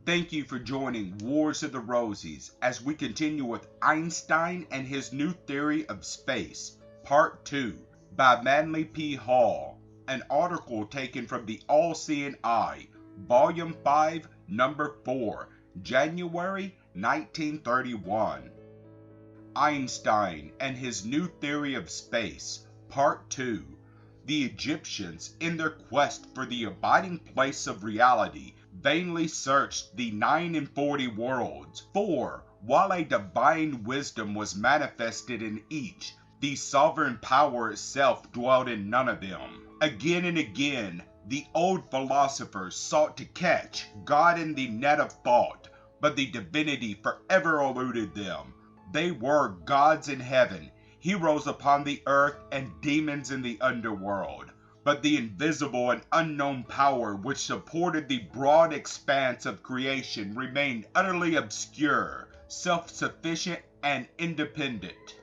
Thank you for joining Wars of the Rosies as we continue with Einstein and his new theory of space, Part 2, by Manly P. Hall, an article taken from the All-Seeing Eye, Volume 5, Number 4, January 1931. Einstein and his new theory of space, Part 2. The Egyptians, in their quest for the abiding place of reality, vainly searched the 49 worlds, for, while a divine wisdom was manifested in each, the sovereign power itself dwelt in none of them. Again and again, the old philosophers sought to catch God in the net of thought, but the divinity forever eluded them. They were gods in heaven, heroes upon the earth, and demons in the underworld. But the invisible and unknown power which supported the broad expanse of creation remained utterly obscure, self-sufficient, and independent.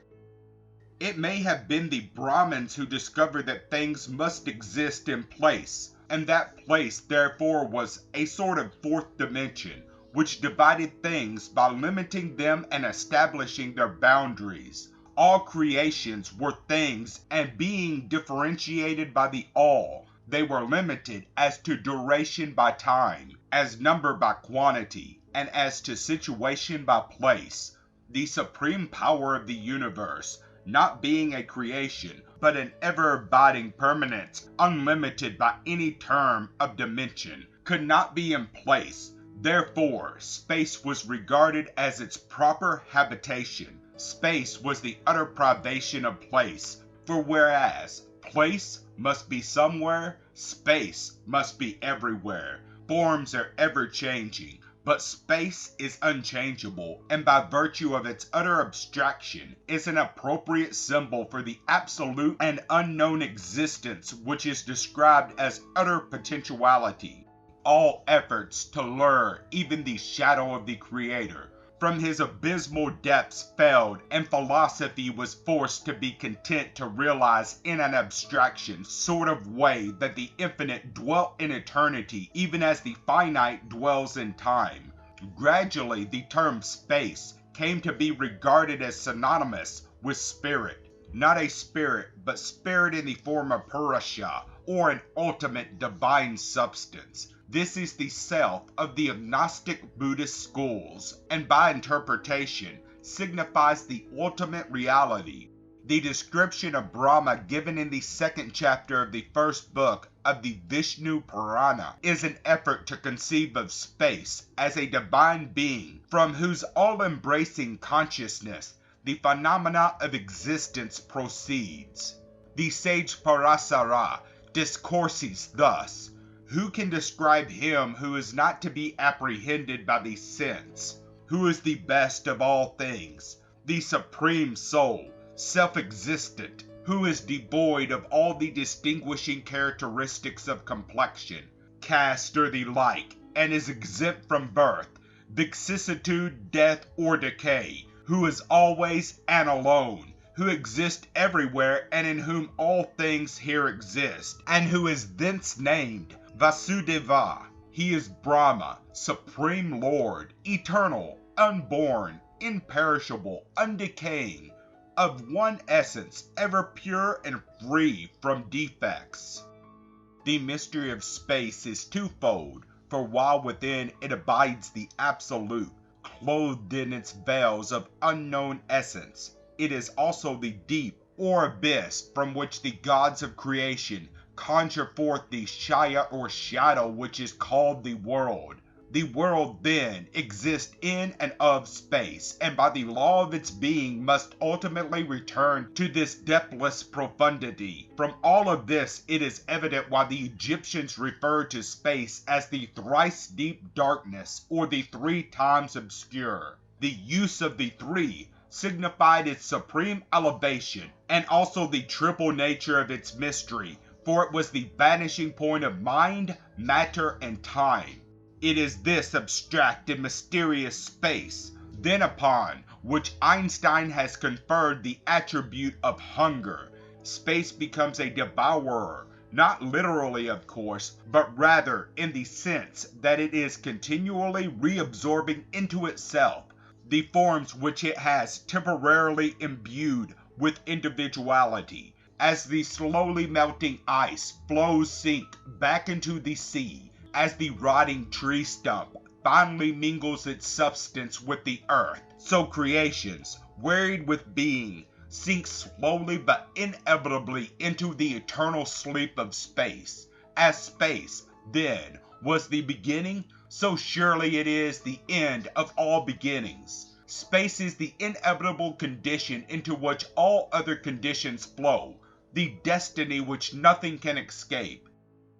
It may have been the Brahmins who discovered that things must exist in place, and that place therefore was a sort of fourth dimension, which divided things by limiting them and establishing their boundaries. All creations were things, and being differentiated by the all, they were limited as to duration by time, as number by quantity, and as to situation by place. The supreme power of the universe, not being a creation, but an ever-abiding permanence, unlimited by any term of dimension, could not be in place. Therefore, space was regarded as its proper habitation. Space was the utter privation of place, for whereas place must be somewhere, space must be everywhere. Forms are ever-changing, but space is unchangeable, and by virtue of its utter abstraction, is an appropriate symbol for the absolute and unknown existence which is described as utter potentiality. All efforts to lure even the shadow of the Creator from his abysmal depths failed, and philosophy was forced to be content to realize in an abstraction sort of way that the infinite dwelt in eternity even as the finite dwells in time. Gradually, the term space came to be regarded as synonymous with spirit. Not a spirit, but spirit in the form of Purusha, or an ultimate divine substance. This is the self of the agnostic Buddhist schools, and by interpretation, signifies the ultimate reality. The description of Brahma given in the second chapter of the first book of the Vishnu Purana is an effort to conceive of space as a divine being from whose all-embracing consciousness the phenomena of existence proceeds. The sage Parasara discourses thus: who can describe him who is not to be apprehended by the sense? Who is the best of all things, the supreme soul, self-existent, who is devoid of all the distinguishing characteristics of complexion, caste, or the like, and is exempt from birth, vicissitude, death, or decay, who is always and alone, who exists everywhere and in whom all things here exist, and who is thence named Vasudeva. He is Brahma, Supreme Lord, eternal, unborn, imperishable, undecaying, of one essence, ever pure and free from defects. The mystery of space is twofold, for while within it abides the Absolute, clothed in its veils of unknown essence, it is also the deep, or abyss, from which the gods of creation conjure forth the Shaya or shadow which is called the world. The world then exists in and of space, and by the law of its being must ultimately return to this depthless profundity. From all of this it is evident why the Egyptians referred to space as the thrice deep darkness, or the three times obscure. The use of the three signified its supreme elevation, and also the triple nature of its mystery, for it was the vanishing point of mind, matter, and time. It is this abstract and mysterious space, then upon which Einstein has conferred the attribute of hunger. Space becomes a devourer, not literally of course, but rather in the sense that it is continually reabsorbing into itself the forms which it has temporarily imbued with individuality, as the slowly melting ice flows sink back into the sea, as the rotting tree stump finally mingles its substance with the earth, so creations, wearied with being, sink slowly but inevitably into the eternal sleep of space. As space, then, was the beginning, so surely it is the end of all beginnings. Space is the inevitable condition into which all other conditions flow, the destiny which nothing can escape.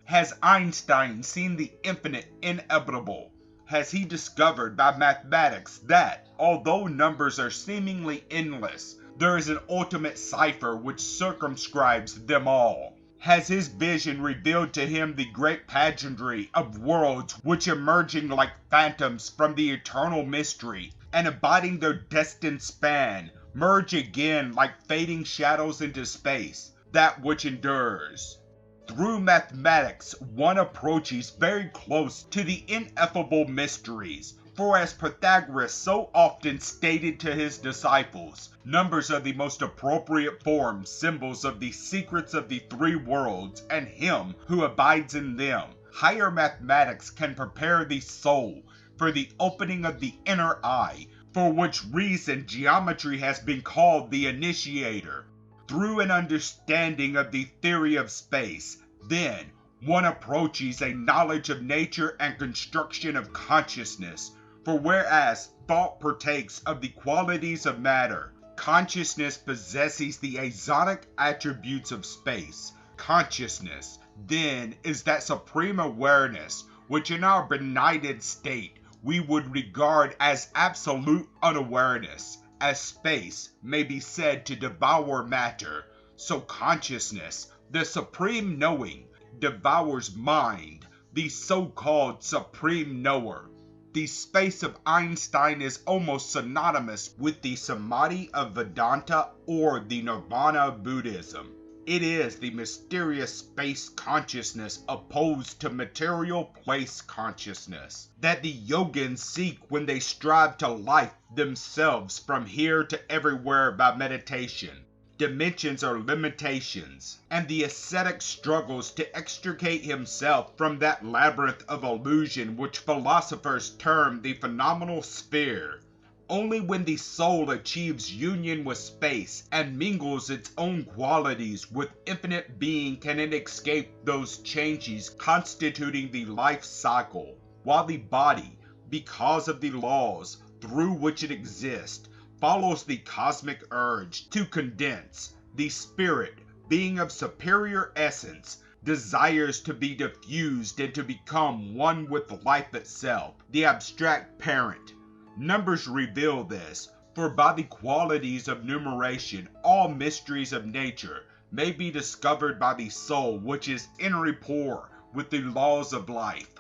Has Einstein seen the infinite inevitable? Has he discovered by mathematics that, although numbers are seemingly endless, there is an ultimate cipher which circumscribes them all? Has his vision revealed to him the great pageantry of worlds which, emerging like phantoms from the eternal mystery and abiding their destined span, merge again like fading shadows into space, that which endures? Through mathematics, one approaches very close to the ineffable mysteries, for as Pythagoras so often stated to his disciples, numbers are the most appropriate forms, symbols of the secrets of the three worlds and him who abides in them. Higher mathematics can prepare the soul for the opening of the inner eye, for which reason geometry has been called the initiator. Through an understanding of the theory of space, then, one approaches a knowledge of nature and construction of consciousness, for whereas thought partakes of the qualities of matter, consciousness possesses the axonic attributes of space. Consciousness, then, is that supreme awareness which in our benighted state we would regard as absolute unawareness. As space may be said to devour matter, so consciousness, the supreme knowing, devours mind, the so-called supreme knower. The space of Einstein is almost synonymous with the samadhi of Vedanta or the nirvana of Buddhism. It is the mysterious space consciousness opposed to material place consciousness that the yogins seek when they strive to life themselves from here to everywhere by meditation. Dimensions are limitations, and the ascetic struggles to extricate himself from that labyrinth of illusion which philosophers term the phenomenal sphere. Only when the soul achieves union with space and mingles its own qualities with infinite being can it escape those changes constituting the life cycle, while the body, because of the laws through which it exists, follows the cosmic urge to condense. The spirit, being of superior essence, desires to be diffused and to become one with life itself, the abstract parent. Numbers reveal this, for by the qualities of numeration all mysteries of nature may be discovered by the soul which is in rapport with the laws of life.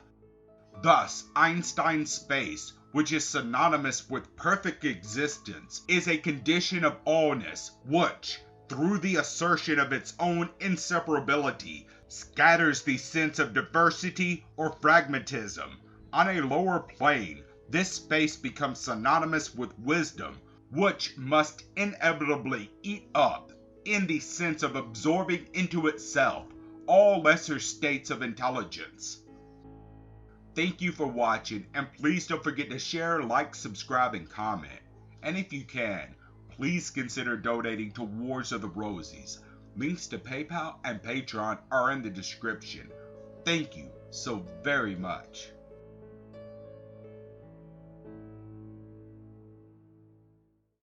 Thus, Einstein's space, which is synonymous with perfect existence, is a condition of all-ness which, through the assertion of its own inseparability, scatters the sense of diversity or fragmentism. On a lower plane, this space becomes synonymous with wisdom, which must inevitably eat up, in the sense of absorbing into itself, all lesser states of intelligence. Thank you for watching, and please don't forget to share, like, subscribe, and comment. And if you can, please consider donating to Wars of the Rosies. Links to PayPal and Patreon are in the description. Thank you so very much.